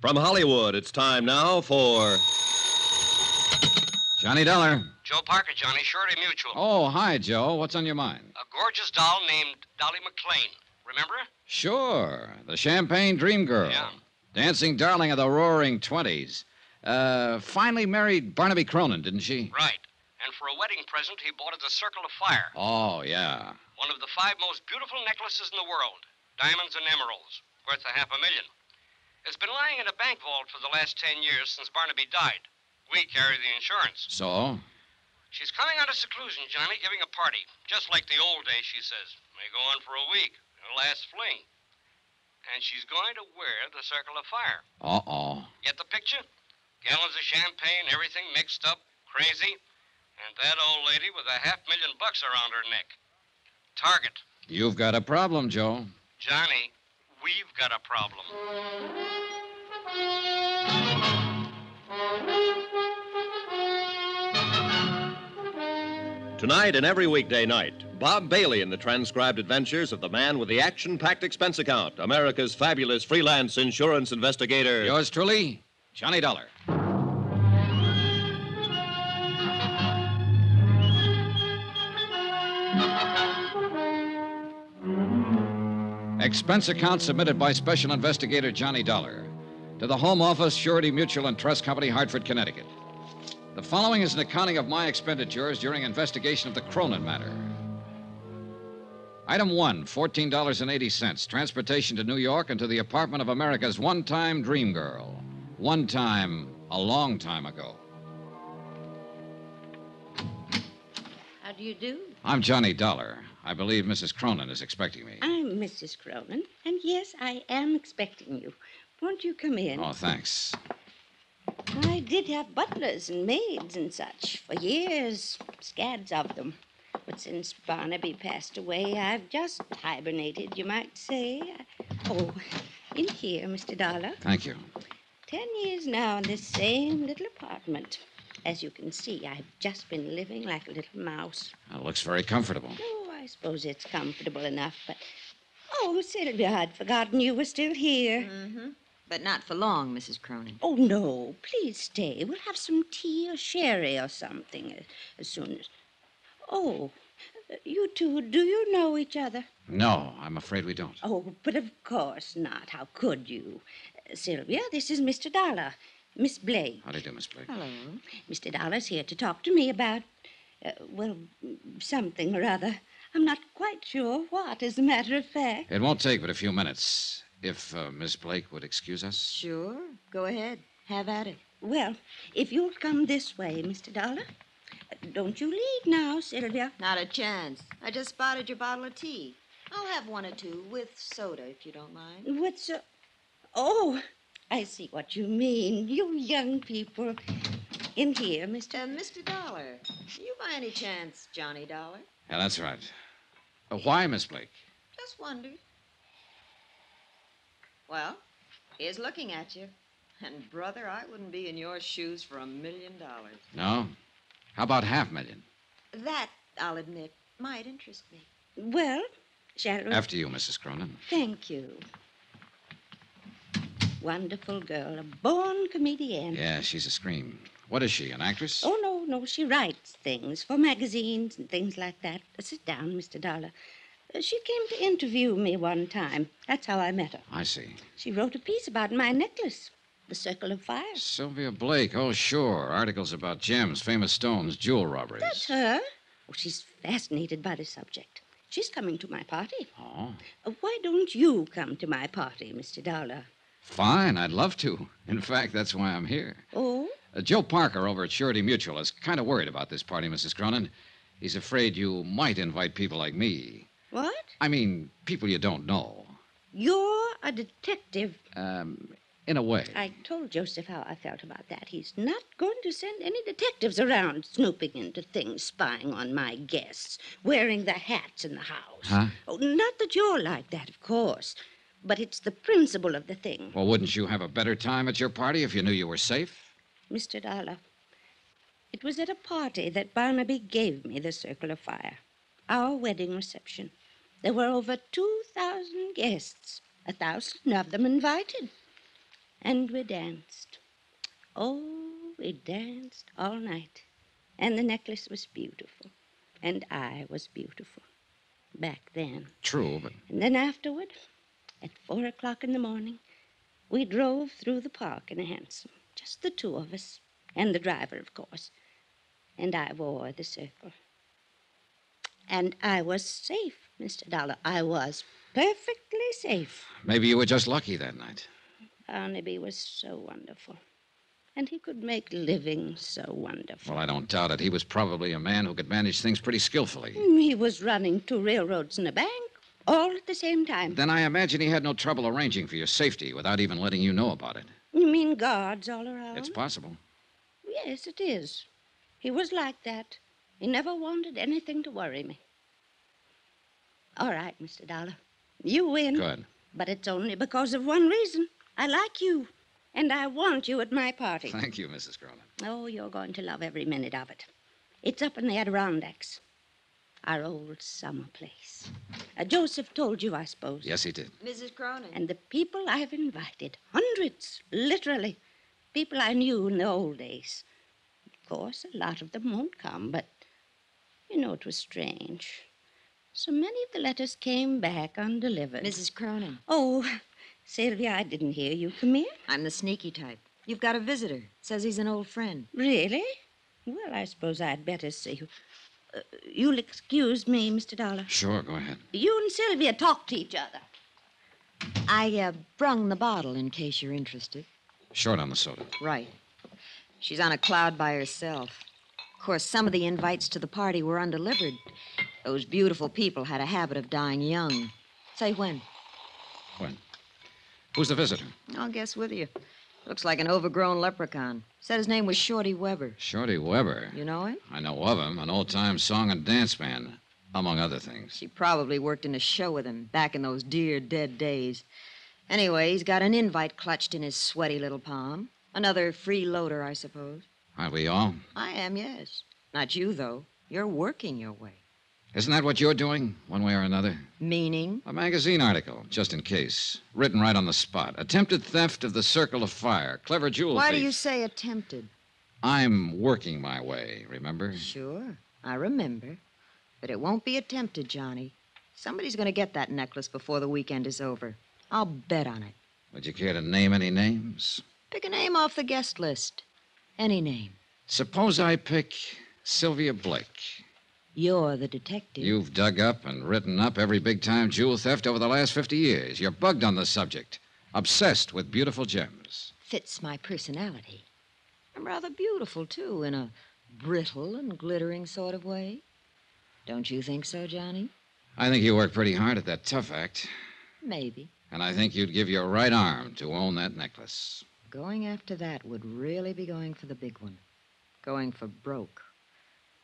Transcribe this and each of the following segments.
From Hollywood, it's time now for Johnny Dollar. Joe Parker, Johnny, Surety Mutual. Oh, hi, Joe. What's on your mind? A gorgeous doll named Dolly McLean. Remember her? Sure. The Champagne Dream Girl. Yeah. Dancing darling of the roaring 20s. Finally married Barnaby Cronin, didn't she? Right. And for a wedding present, he bought her the Circle of Fire. Oh, yeah. One of the 5 most beautiful necklaces in the world. Diamonds and emeralds. Worth $500,000. It's been lying in a bank vault for the last 10 years since Barnaby died. We carry the insurance. So? She's coming out of seclusion, Johnny, giving a party. Just like the old days, she says. May go on for a week. Her last fling. And she's going to wear the Circle of Fire. Uh-oh. Get the picture? Gallons of champagne, everything mixed up, crazy. And that old lady with $500,000 around her neck. Target. You've got a problem, Joe. Johnny, we've got a problem. Tonight and every weekday night, Bob Bailey in the transcribed adventures of the man with the action-packed expense account, America's fabulous freelance insurance investigator. Yours truly, Johnny Dollar. Expense account submitted by Special Investigator Johnny Dollar to the Home Office, Surety Mutual and Trust Company, Hartford, Connecticut. The following is an accounting of my expenditures during investigation of the Cronin matter. Item 1, $14.80. Transportation to New York and to the apartment of America's one-time dream girl. One time, a long time ago. How do you do? I'm Johnny Dollar. I believe Mrs. Cronin is expecting me. I'm Mrs. Cronin, and yes, I am expecting you. Won't you come in? Oh, thanks. I did have butlers and maids and such for years, scads of them. But since Barnaby passed away, I've just hibernated, you might say. Oh, in here, Mr. Dollar. Thank you. 10 years now in this same little apartment. As you can see, I've just been living like a little mouse. It looks very comfortable. Oh, I suppose it's comfortable enough, but... Oh, Sylvia, I'd forgotten you were still here. Mm-hmm. But not for long, Mrs. Cronin. Oh, no. Please stay. We'll have some tea or sherry or something as soon as... Oh, you two, do you know each other? No, I'm afraid we don't. Oh, but of course not. How could you? Sylvia, this is Mr. Dollar. Miss Blake. How do you do, Miss Blake? Hello. Mr. Dollar's here to talk to me about, something or other. I'm not quite sure what, as a matter of fact. It won't take but a few minutes. If Miss Blake would excuse us. Sure. Go ahead. Have at it. Well, if you'll come this way, Mr. Dollar. Don't you leave now, Sylvia. Not a chance. I just spotted your bottle of tea. I'll have one or two with soda, if you don't mind. What's so... Oh, I see what you mean. You young people. In here, Mr. Dollar. You by any chance Johnny Dollar? Yeah, that's right. Why, Miss Blake? Just wondered. Well, here's looking at you. And, brother, I wouldn't be in your shoes for $1 million. No? How about $500,000? That, I'll admit, might interest me. Well, shall we? After you, Mrs. Cronin. Thank you. Wonderful girl, a born comedian. Yeah, she's a scream. What is she, an actress? Oh, no, she writes things for magazines and things like that. Sit down, Mr. Dollar. She came to interview me one time. That's how I met her. I see. She wrote a piece about my necklace, the Circle of Fire. Sylvia Blake. Oh, sure. Articles about gems, famous stones, jewel robberies. That's her. Oh, she's fascinated by the subject. She's coming to my party. Oh. Why don't you come to my party, Mr. Dollar? Fine, I'd love to. In fact, that's why I'm here. Oh? Joe Parker over at Surety Mutual is kind of worried about this party, Mrs. Cronin. He's afraid you might invite people like me. What? I mean, people you don't know. You're a detective. In a way. I told Joseph how I felt about that. He's not going to send any detectives around snooping into things, spying on my guests, wearing the hats in the house. Huh? Oh, not that you're like that, of course. But it's the principle of the thing. Well, wouldn't you have a better time at your party if you knew you were safe? Mr. Dollar, it was at a party that Barnaby gave me the Circle of Fire. Our wedding reception. There were over 2,000 guests, 1,000 of them invited. And we danced. Oh, we danced all night. And the necklace was beautiful. And I was beautiful. Back then. True, but And then afterward, at 4 o'clock in the morning, we drove through the park in a hansom. Just the two of us. And the driver, of course. And I wore the circle. And I was safe, Mr. Dollar. I was perfectly safe. maybe you were just lucky that night. Barnaby was so wonderful. And he could make living so wonderful. Well, I don't doubt it. He was probably a man who could manage things pretty skillfully. He was running 2 railroads and a bank, all at the same time. Then I imagine he had no trouble arranging for your safety without even letting you know about it. You mean guards all around? It's possible. Yes, it is. He was like that. He never wanted anything to worry me. All right, Mr. Dollar. You win. Good. But it's only because of one reason. I like you. And I want you at my party. Thank you, Mrs. Cronin. Oh, you're going to love every minute of it. It's up in the Adirondacks. Our old summer place. Joseph told you, I suppose. Yes, he did. Mrs. Cronin. And the people I've invited, hundreds, literally. People I knew in the old days. Of course, a lot of them won't come, but, it was strange. So many of the letters came back undelivered. Mrs. Cronin. Oh, Sylvia, I didn't hear you. Come in. I'm the sneaky type. You've got a visitor. Says he's an old friend. Really? Well, I suppose I'd better see you. You'll excuse me, Mr. Dollar. Sure, go ahead. You and Sylvia talk to each other. I brung the bottle in case you're interested. Short on the soda. Right. She's on a cloud by herself. Of course, some of the invites to the party were undelivered. Those beautiful people had a habit of dying young. Say when. When? Who's the visitor? I'll guess with you. Looks like an overgrown leprechaun. Said his name was Shorty Weber. Shorty Weber. You know him? I know of him, an old-time song and dance man, among other things. She probably worked in a show with him back in those dear dead days. Anyway, he's got an invite clutched in his sweaty little palm. Another freeloader, I suppose. Aren't we all? I am, yes. Not you, though. You're working your way. Isn't that what you're doing, one way or another? Meaning? A magazine article, just in case. Written right on the spot. Attempted theft of the Circle of Fire. Clever jewel Why thief. do you say attempted? I'm working my way, remember? Sure, I remember. But it won't be attempted, Johnny. Somebody's going to get that necklace before the weekend is over. I'll bet on it. Would you care to name any names? Pick a name off the guest list. Any name. Suppose I pick Sylvia Blake. You're the detective. You've dug up and written up every big-time jewel theft over the last 50 years. You're bugged on the subject. Obsessed with beautiful gems. Fits my personality. I'm rather beautiful, too, in a brittle and glittering sort of way. Don't you think so, Johnny? I think you work pretty hard at that tough act. Maybe. And I think you'd give your right arm to own that necklace. Going after that would really be going for the big one. Going for broke.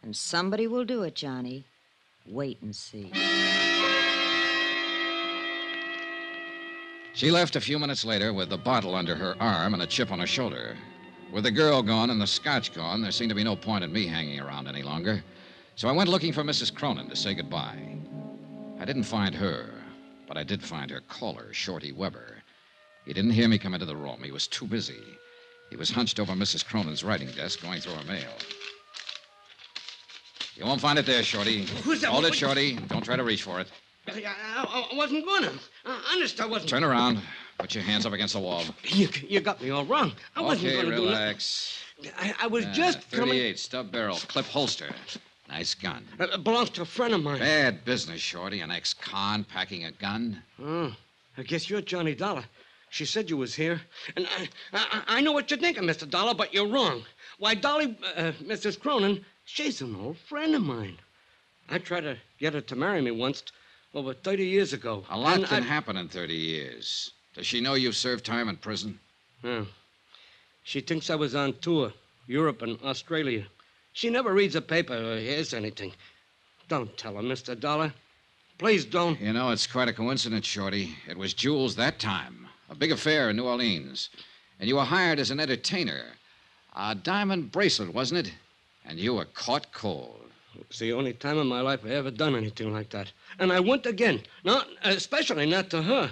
And somebody will do it, Johnny. Wait and see. She left a few minutes later with the bottle under her arm and a chip on her shoulder. With the girl gone and the scotch gone, there seemed to be no point in me hanging around any longer. So I went looking for Mrs. Cronin to say goodbye. I didn't find her, but I did find her caller, Shorty Weber. He didn't hear me come into the room. He was too busy. He was hunched over Mrs. Cronin's writing desk, going through her mail. You won't find it there, Shorty. Who's that? Hold it, Shorty. Don't try to reach for it. I wasn't gonna. Honest, I wasn't. Turn around. Put your hands up against the wall. You got me all wrong. I wasn't Okay, gonna relax. do nothing. I was just 38, stub barrel, clip holster. Nice gun. It belongs to a friend of mine. Bad business, Shorty. An ex-con packing a gun. Oh, I guess you're Johnny Dollar. She said you was here. And I know what you're thinking, Mr. Dollar, but you're wrong. Why, Dolly, Mrs. Cronin, she's an old friend of mine. I tried to get her to marry me once, over 30 years ago. A lot can happen in 30 years. Does she know you've served time in prison? Yeah. She thinks I was on tour, Europe and Australia. She never reads a paper or hears anything. Don't tell her, Mr. Dollar. Please don't. You know, it's quite a coincidence, Shorty. It was Jules that time. A big affair in New Orleans. And you were hired as an entertainer. A diamond bracelet, wasn't it? And you were caught cold. It's the only time in my life I ever done anything like that. And I wouldn't again. Not, especially not to her.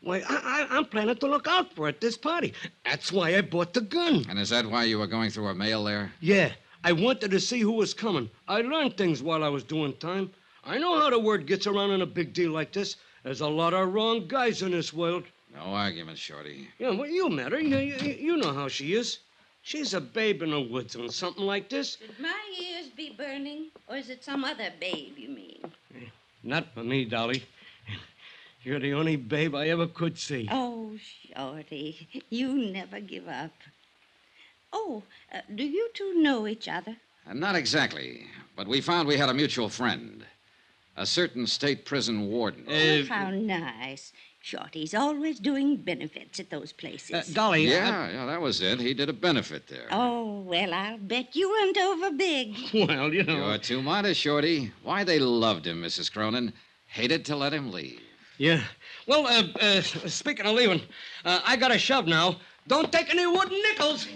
Why, I'm planning to look out for her at this party. That's why I bought the gun. And is that why you were going through her mail there? Yeah, I wanted to see who was coming. I learned things while I was doing time. I know how the word gets around in a big deal like this. There's a lot of wrong guys in this world. No argument, Shorty. Yeah, well, you met her. You know how she is. She's a babe in the woods on something like this. Should my ears be burning, or is it some other babe you mean? Not for me, Dolly. You're the only babe I ever could see. Oh, Shorty, you never give up. Oh, do you two know each other? Not exactly, but we found we had a mutual friend. A certain state prison warden. Oh, how nice. Shorty's always doing benefits at those places. Dolly. Yeah, that was it. He did a benefit there. Oh, well, I'll bet you went over big. Well, you know. You're too modest, Shorty. Why, they loved him, Mrs. Cronin. Hated to let him leave. Yeah. Well, speaking of leaving, I got a shove now. Don't take any wooden nickels.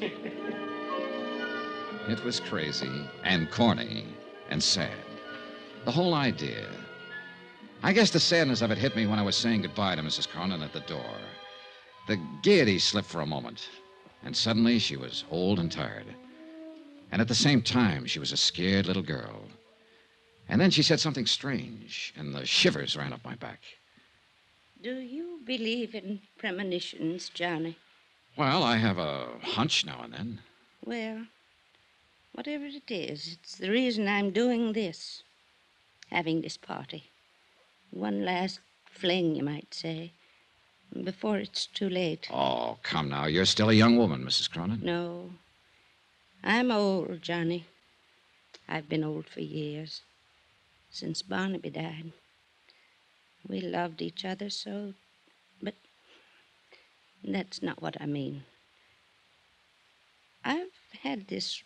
It was crazy and corny and sad. The whole idea. I guess the sadness of it hit me when I was saying goodbye to Mrs. Cronin at the door. The gaiety slipped for a moment, and suddenly she was old and tired. And at the same time, she was a scared little girl. And then she said something strange, and the shivers ran up my back. Do you believe in premonitions, Johnny? Well, I have a hunch now and then. Well, whatever it is, it's the reason I'm doing this. Having this party. One last fling, you might say, before it's too late. Oh, come now. You're still a young woman, Mrs. Cronin. No. I'm old, Johnny. I've been old for years. Since Barnaby died. We loved each other so, but that's not what I mean. I've had this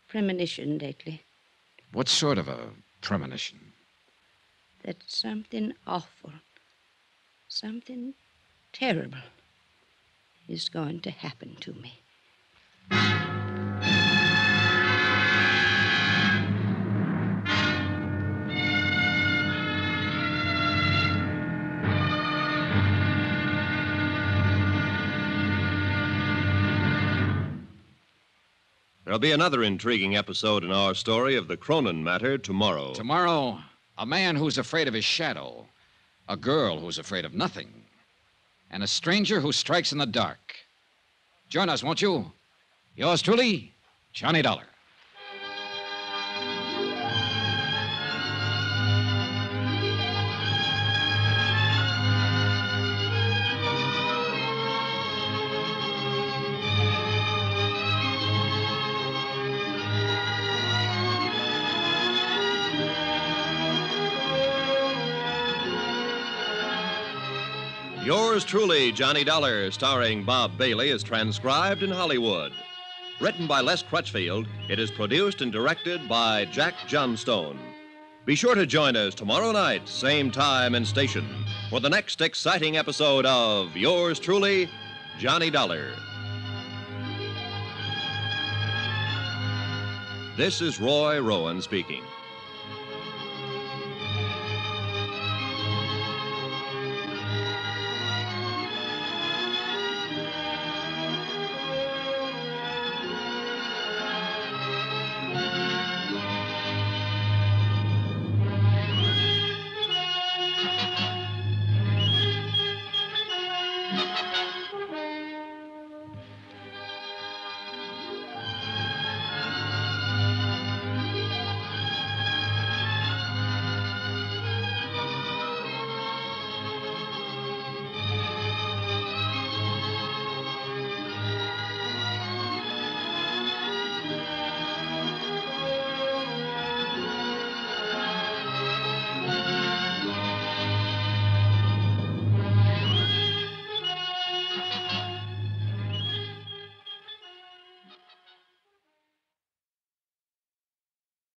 premonition lately What sort of a premonition? that something awful, something terrible is going to happen to me. There'll be another intriguing episode in our story of the Cronin matter tomorrow. Tomorrow, a man who's afraid of his shadow, a girl who's afraid of nothing, and a stranger who strikes in the dark. Join us, won't you? Yours truly, Johnny Dollar. Yours truly, Johnny Dollar, starring Bob Bailey, is transcribed in Hollywood. Written by Les Crutchfield, it is produced and directed by Jack Johnstone. Be sure to join us tomorrow night, same time and station, for the next exciting episode of Yours truly, Johnny Dollar. This is Roy Rowan speaking.